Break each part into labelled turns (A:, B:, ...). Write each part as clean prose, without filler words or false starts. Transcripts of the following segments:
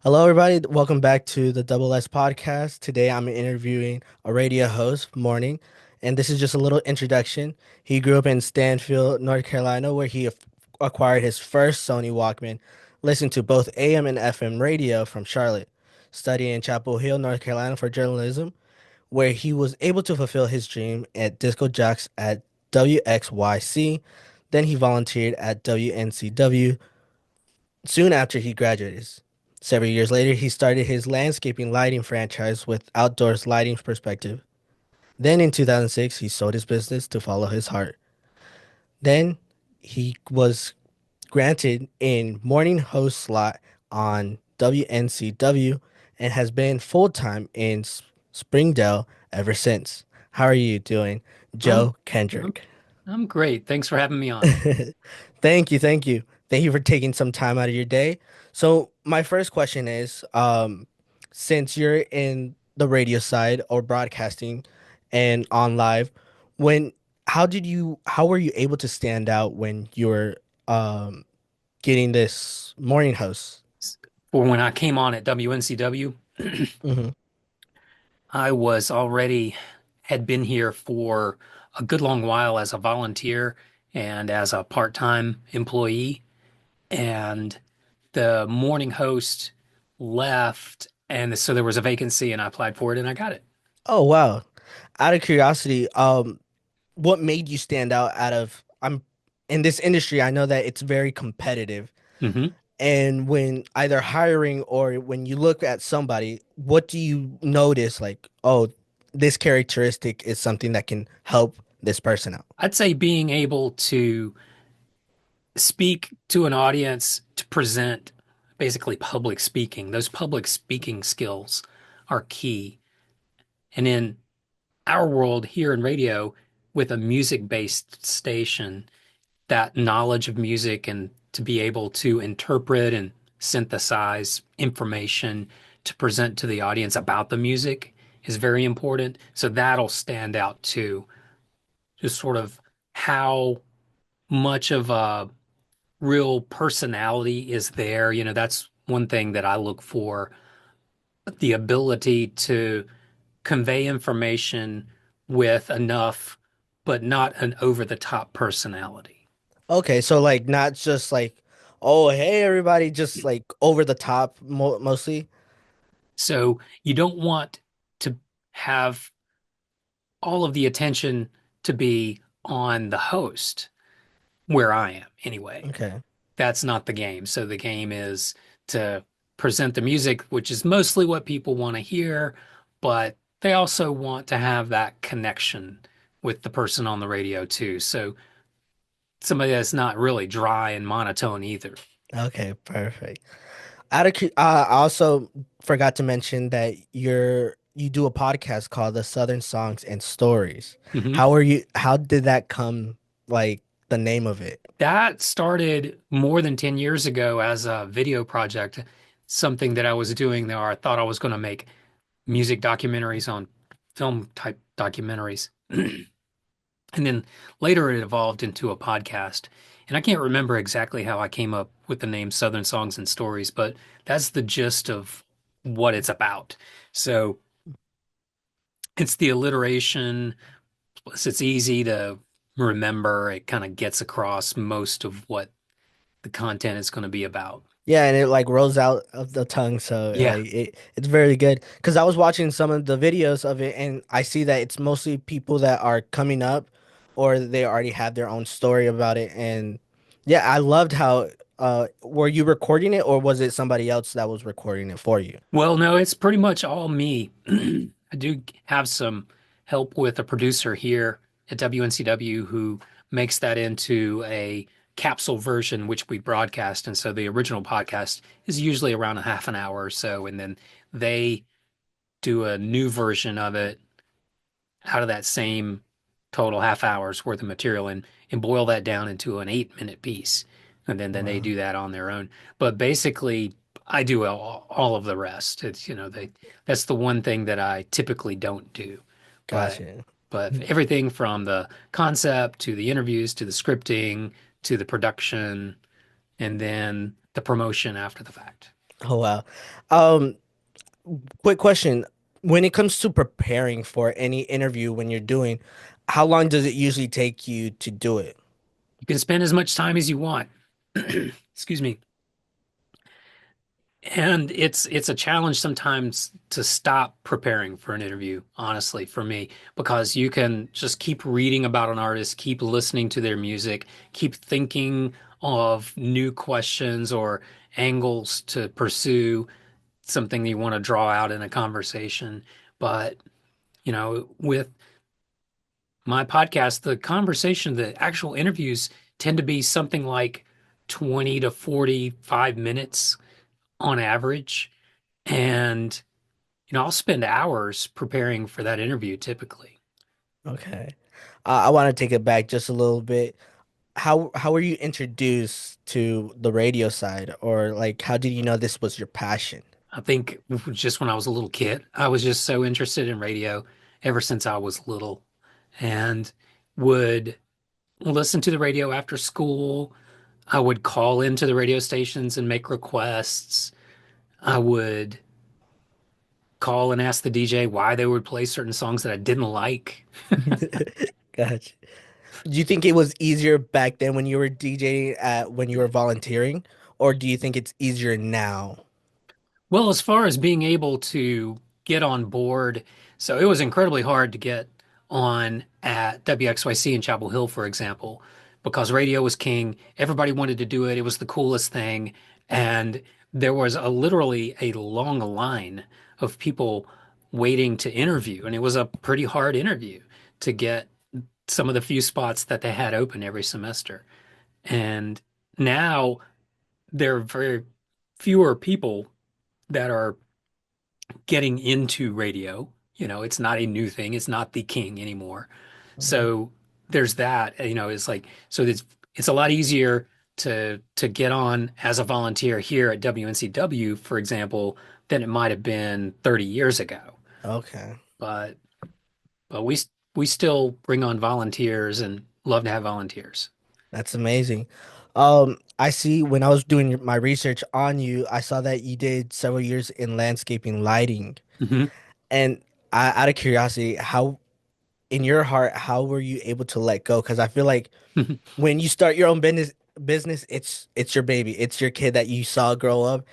A: Hello, everybody. Welcome back to the Double S podcast. Today, I'm interviewing a radio host, Morning, and this is just a little introduction. He grew up in Stanfield, North Carolina, where he acquired his first Sony Walkman, listened to both AM and FM radio from Charlotte, studying in Chapel Hill, North Carolina for journalism, where he was able to fulfill his dream at disco jocks at WXYC. Then he volunteered at WNCW soon after he graduated. Several years later, he started his landscaping lighting franchise with Outdoors Lighting Perspective. Then in 2006, he sold his business to follow his heart. Then he was granted in morning host slot on WNCW and has been full-time in Springdale ever since. How are you doing,
B: I'm
A: Joe
B: I'm
A: Kendrick?
B: I'm great. Thanks for having me on.
A: Thank you, thank you. Thank you for taking some time out of your day. So my first question is, since you're in the radio side or broadcasting and on live, when how were you able to stand out when you were getting this morning host?
B: For when I came on at WNCW,
A: Hmm.
B: I was already had been here for a good long while as a volunteer and as a part-time employee. And the morning host left, and so there was a vacancy, and I applied for it, and I got it.
A: Oh wow. Out of curiosity, what made you stand out of I'm in this industry, I know that it's very competitive.
B: hmm
A: And when either hiring or when you look at somebody, what do you notice like, oh, this characteristic is something that can help this person out?
B: I'd say being able to speak to an audience, to present basically public speaking. Those public speaking skills are key. And in our world here in radio, with a music-based station, that knowledge of music and to be able to interpret and synthesize information to present to the audience about the music is very important. So that'll stand out too. Just sort of how much of a real personality is there. That's one thing that I look for, the ability to convey information with enough, but not an over the top personality.
A: Okay, so like not just like, oh, hey everybody, just like over the top mostly.
B: So you don't want to have all of the attention to be on the host, where I am anyway.
A: Okay.
B: That's not the game. So the game is to present the music, which is mostly what people want to hear, but they also want to have that connection with the person on the radio too. So somebody that's not really dry and monotone either.
A: Okay, perfect. I also forgot to mention that you do a podcast called The Southern Songs and Stories.
B: hmm
A: How did that come, like the name of it?
B: That started more than 10 years ago as a video project, something that I was doing there. I thought I was going to make music documentaries on film type documentaries. And then later it evolved into a podcast. And I can't remember exactly how I came up with the name Southern Songs and Stories, but that's the gist of what it's about. So it's the alliteration, plus it's easy to remember. It kind of gets across most of what the content is going to be about.
A: Yeah, and it like rolls out of the tongue, so
B: Yeah.
A: it's very good. Because I was watching some of the videos of it, and I see that it's mostly people that are coming up, or they already have their own story about it. And yeah, I loved how were you recording it, or was it somebody else that was recording it for you?
B: Well, no, it's pretty much all me. I do have some help with a producer here at WNCW who makes that into a capsule version, which we broadcast. And so the original podcast is usually around a half an hour or so. And then they do a new version of it out of that same total half hour's worth of material and boil that down into an 8 minute piece. And then they
A: Wow,
B: do that on their own. But basically, I do all of the rest. That's the one thing that I typically don't do. But
A: gotcha.
B: but everything from the concept to the interviews to the scripting to the production and then the promotion after the fact.
A: Oh wow. Um, Quick question. When it comes to preparing for any interview when you're doing, how long does it usually take you to do it?
B: You can spend as much time as you want. Excuse me. And it's a challenge sometimes to stop preparing for an interview, honestly, for me, because you can just keep reading about an artist, keep listening to their music, keep thinking of new questions or angles to pursue something you want to draw out in a conversation. But, with my podcast, the conversation, the actual interviews tend to be something like 20 to 45 minutes on average. And, I'll spend hours preparing for that interview typically.
A: Okay. I want to take it back just a little bit. How were you introduced to the radio side, or like how did you know this was your passion?
B: I think just when I was a little kid, I was just so interested in radio ever since I was little and would listen to the radio after school. I would call into the radio stations and make requests. I would call and ask the DJ why they would play certain songs that I didn't like.
A: Gotcha. Do you think it was easier back then when you were DJing at when you were volunteering, or do you think it's easier now?
B: Well, as far as being able to get on board, so it was incredibly hard to get on at WXYC in Chapel Hill, for example, because radio was king. Everybody wanted to do it. It was the coolest thing. And there was literally a long line of people waiting to interview. And it was a pretty hard interview to get some of the few spots that they had open every semester. And now there are very fewer people that are getting into radio. It's not a new thing. It's not the king anymore.
A: Mhm.
B: So there's that, it's like, so it's a lot easier to get on as a volunteer here at WNCW, for example, than it might have been 30 years ago.
A: Okay,
B: But but we still bring on volunteers and love to have volunteers.
A: that's amazing. I see when I was doing my research on you, I saw that you did several years in landscaping lighting.
B: Hmm.
A: And out of curiosity, how in your heart, how were you able to let go? Because I feel like when you start your own business, it's your baby, it's your kid that you saw grow up.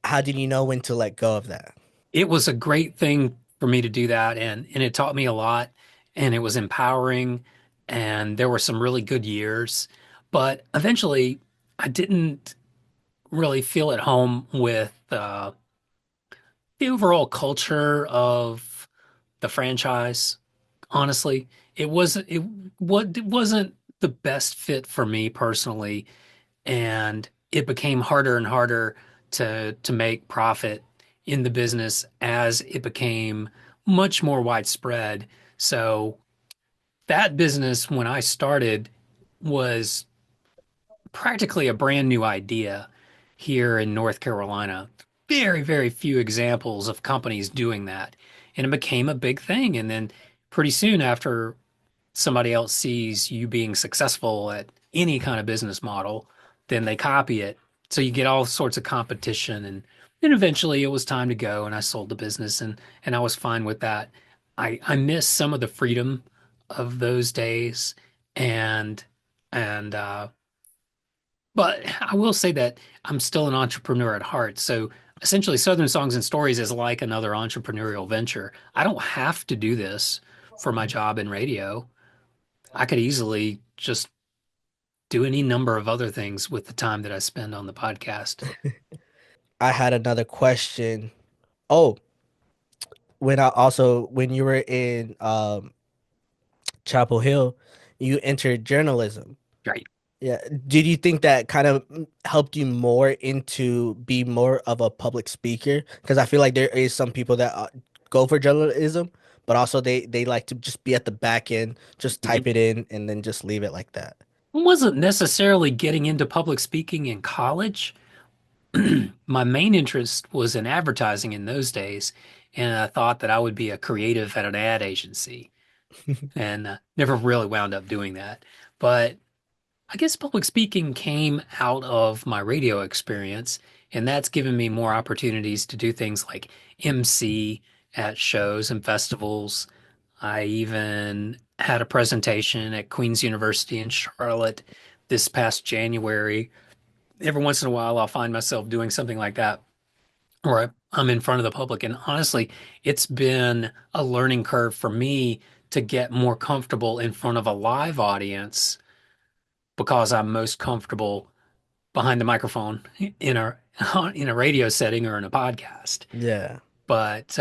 A: How did you know when to let go of that?
B: It was a great thing for me to do that, and it taught me a lot, and it was empowering, and there were some really good years. But eventually, I didn't really feel at home with the overall culture of the franchise. Honestly, it wasn't the best fit for me personally, and it became harder and harder to make profit in the business as it became much more widespread. So that business, when I started, was practically a brand new idea here in North Carolina. Very, very few examples of companies doing that. And it became a big thing. And then pretty soon after somebody else sees you being successful at any kind of business model, then they copy it. So you get all sorts of competition, and then eventually it was time to go, and I sold the business, and I was fine with that. I miss some of the freedom of those days, and and but I will say that I'm still an entrepreneur at heart. So essentially Southern Songs and Stories is like another entrepreneurial venture. I don't have to do this for my job in radio. I could easily just do any number of other things with the time that I spend on the podcast.
A: I had another question. Oh, when you were in Chapel Hill, you entered journalism.
B: Right.
A: Yeah. Did you think that kind of helped you more into be more of a public speaker? Because I feel like there is some people that go for journalism, but also they like to just be at the back end, just type
B: Mhm.
A: it in and then just leave it like that.
B: I wasn't necessarily getting into public speaking in college. My main interest was in advertising in those days, and I thought that I would be a creative at an ad agency, and never really wound up doing that. But I guess public speaking came out of my radio experience, And that's given me more opportunities to do things like MC at shows and festivals. I even had a presentation at Queen's University in Charlotte this past January. Every once in a while, I'll find myself doing something like that where I'm in front of the public. And honestly, it's been a learning curve for me to get more comfortable in front of a live audience because I'm most comfortable behind the microphone in a in a radio setting or in a podcast.
A: Yeah.
B: But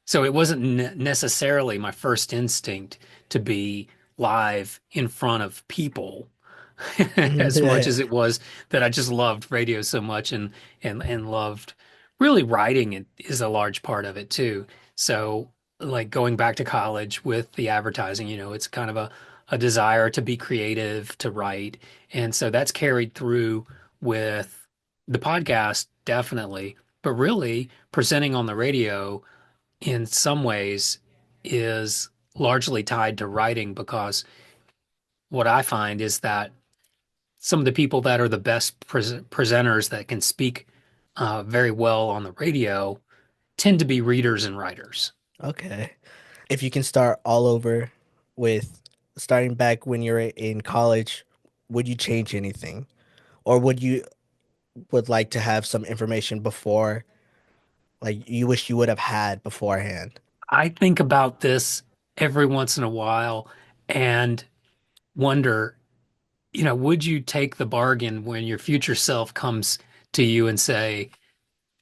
B: so it wasn't necessarily my first instinct to be live in front of people
A: Mhm.
B: as much
A: Yeah.
B: as it was that I just loved radio so much and loved really writing it is a large part of it too. So like going back to college with the advertising, it's kind of a desire to be creative, to write. And so that's carried through with the podcast, definitely. But really, presenting on the radio in some ways is largely tied to writing because what I find is that some of the people that are the best presenters that can speak very well on the radio tend to be readers and writers.
A: Okay. If you can start all over with starting back when you're in college, would you change anything? Or would like to have some information before, like you wish you would have had beforehand?
B: I think about this every once in a while and wonder, would you take the bargain when your future self comes to you and say,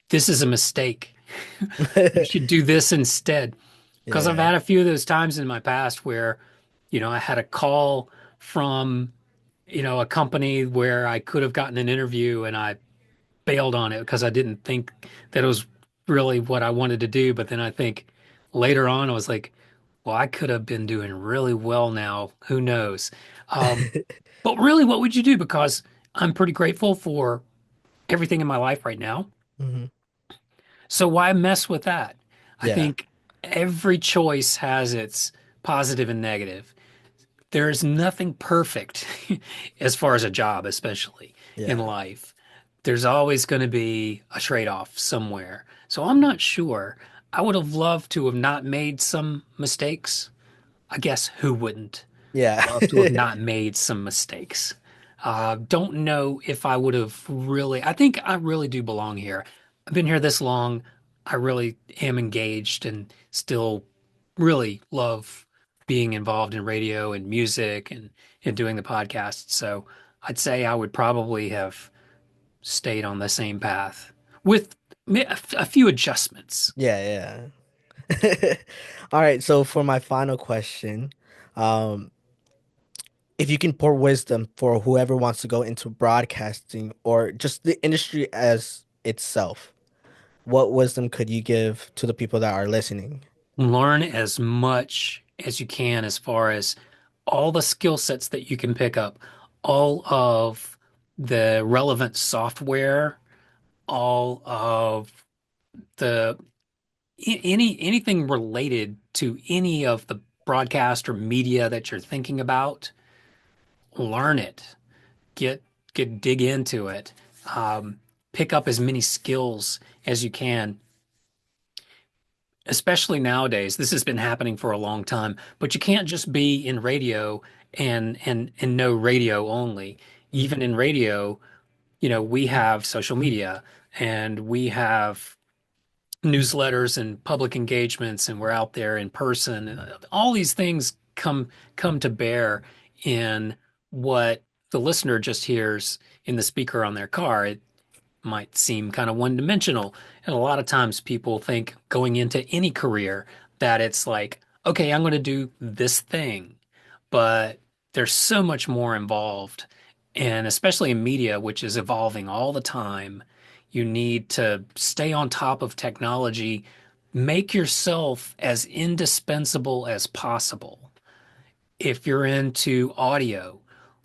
B: this is a mistake. You should do this instead. Because I've
A: Yeah.
B: had a few of those times in my past where, I had a call from, a company where I could have gotten an interview and I bailed on it because I didn't think that it was really what I wanted to do. But then I think later on, I was like, well, I could have been doing really well now. Who knows? Um, but really, what would you do? Because I'm pretty grateful for everything in my life right now.
A: Hmm.
B: So why mess with that? I
A: Yeah.
B: think every choice has its positive and negative. There is nothing perfect as far as a job, especially in
A: Yeah.
B: life. There's always going to be a trade-off somewhere. So I'm not sure. I would have loved to have not made some mistakes. I guess who wouldn't
A: Yeah.
B: love to have not made some mistakes? Don't know if I would have really. I think I really do belong here. I've been here this long. I really am engaged and still really love being involved in radio and music and doing the podcast. So I'd say I would probably have stayed on the same path with a few adjustments.
A: Yeah, yeah. All right, so for my final question, um, if you can pour wisdom for whoever wants to go into broadcasting or just the industry as itself, what wisdom could you give to the people that are listening?
B: Learn as much as you can as far as all the skill sets that you can pick up, all of the relevant software, all of the anything related to any of the broadcast or media that you're thinking about, learn it. Get dig into it. Um, Pick up as many skills as you can, especially nowadays. This has been happening for a long time, but you can't just be in radio and know radio only. Even
A: Hmm.
B: in radio, we have social media and we have newsletters and public engagements and we're out there in person. All these things come to bear in what the listener just hears in the speaker on their car. It might seem kind of one-dimensional. And a lot of times people think going into any career that it's like, okay, I'm going to do this thing. But there's so much more involved. And especially in media, which is evolving all the time, you need to stay on top of technology, make yourself as indispensable as possible. If you're into audio,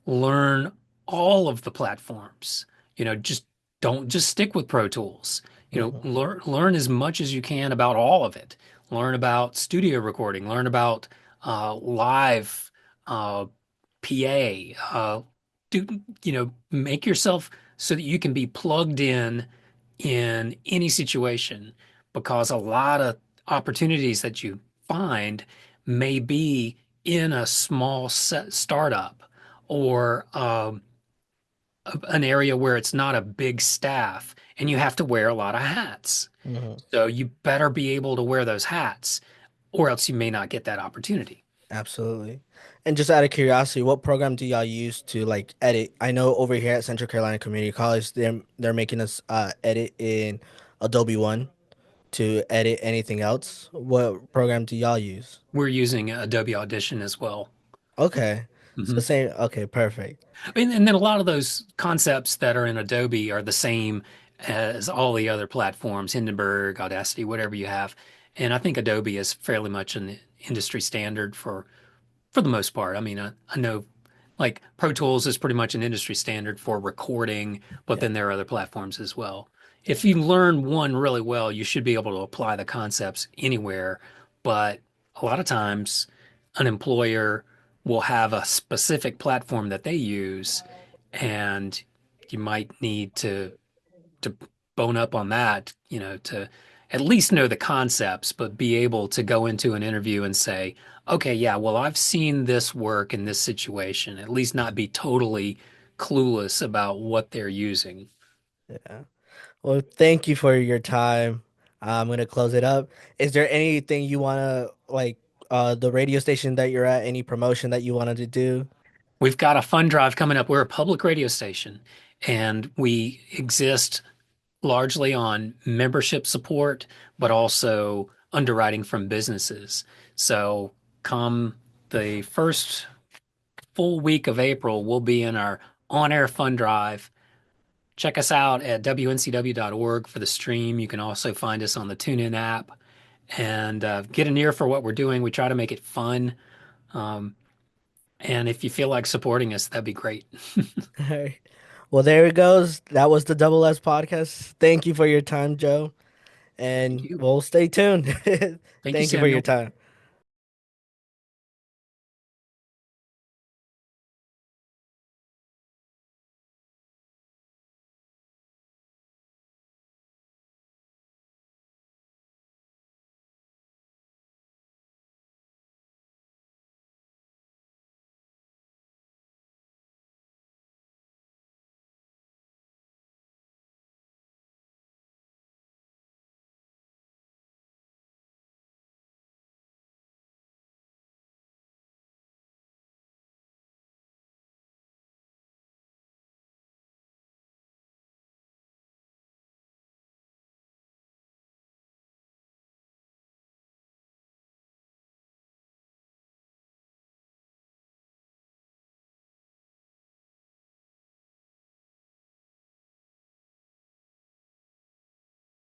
B: learn all of the platforms. Just don't just stick with Pro Tools.
A: Hmm.
B: Learn as much as you can about all of it. Learn about studio recording, learn about live uh, PA. Do make yourself so that you can be plugged in in any situation because a lot of opportunities that you find may be in a small startup or an area where it's not a big staff and you have to wear a lot of hats.
A: Hmm.
B: So you better be able to wear those hats or else you may not get that opportunity.
A: Absolutely. And just out of curiosity, what program do y'all use to like edit? I know over here at Central Carolina Community College, they're making us edit in Adobe One to edit anything else. What program do y'all use?
B: We're using Adobe Audition as well.
A: Okay. So
B: Mhm.
A: same, okay, perfect.
B: And then a lot of those concepts that are in Adobe are the same as all the other platforms, Hindenburg, Audacity, whatever you have. And I think Adobe is fairly much an industry standard for the most part. I mean, I know like Pro Tools is pretty much an industry standard for recording, but
A: Yeah.
B: then there are other platforms as well. If you learn one really well, you should be able to apply the concepts anywhere. But a lot of times, an employer will have a specific platform that they use, and you might need to bone up on that, to at least know the concepts, but be able to go into an interview and say, okay, yeah, well, I've seen this work in this situation, at least not be totally clueless about what they're using.
A: Yeah. Well, thank you for your time. I'm gonna close it up. Is there anything you wanna like the radio station that you're at, any promotion that you wanted to do?
B: We've got a fund drive coming up. We're a public radio station, and we exist largely on membership support, but also underwriting from businesses. So come the first full week of April, we'll be in our on-air fund drive. Check us out at WNCW.org for the stream. You can also find us on the TuneIn app and get an ear for what we're doing. We try to make it fun. Um, and if you feel like supporting us, that'd be great.
A: All right. Well, there it goes. That was the Double S podcast. Thank you for your time, Joe,
B: Thank
A: and
B: you.
A: we'll stay tuned.
B: Thank you,
A: Thank you for your
B: Samuel.
A: time.